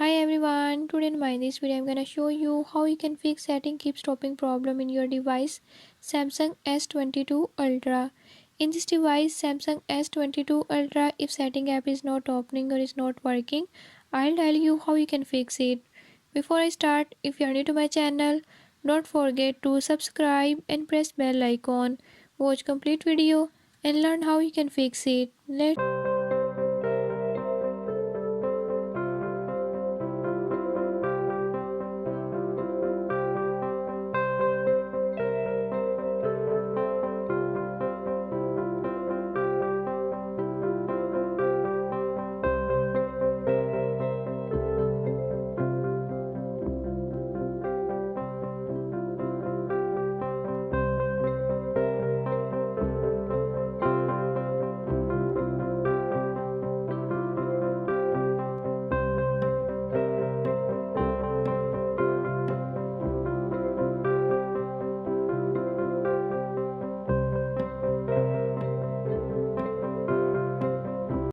Hi everyone, today in this video I'm gonna show you how you can fix setting keep stopping problem in your device Samsung S22 Ultra. In this device Samsung S22 Ultra, if setting app is not opening or is not working, I'll tell you how you can fix it. Before I start, if you are new to my channel, don't forget to subscribe and press bell icon. Watch complete video and learn how you can fix it. Let's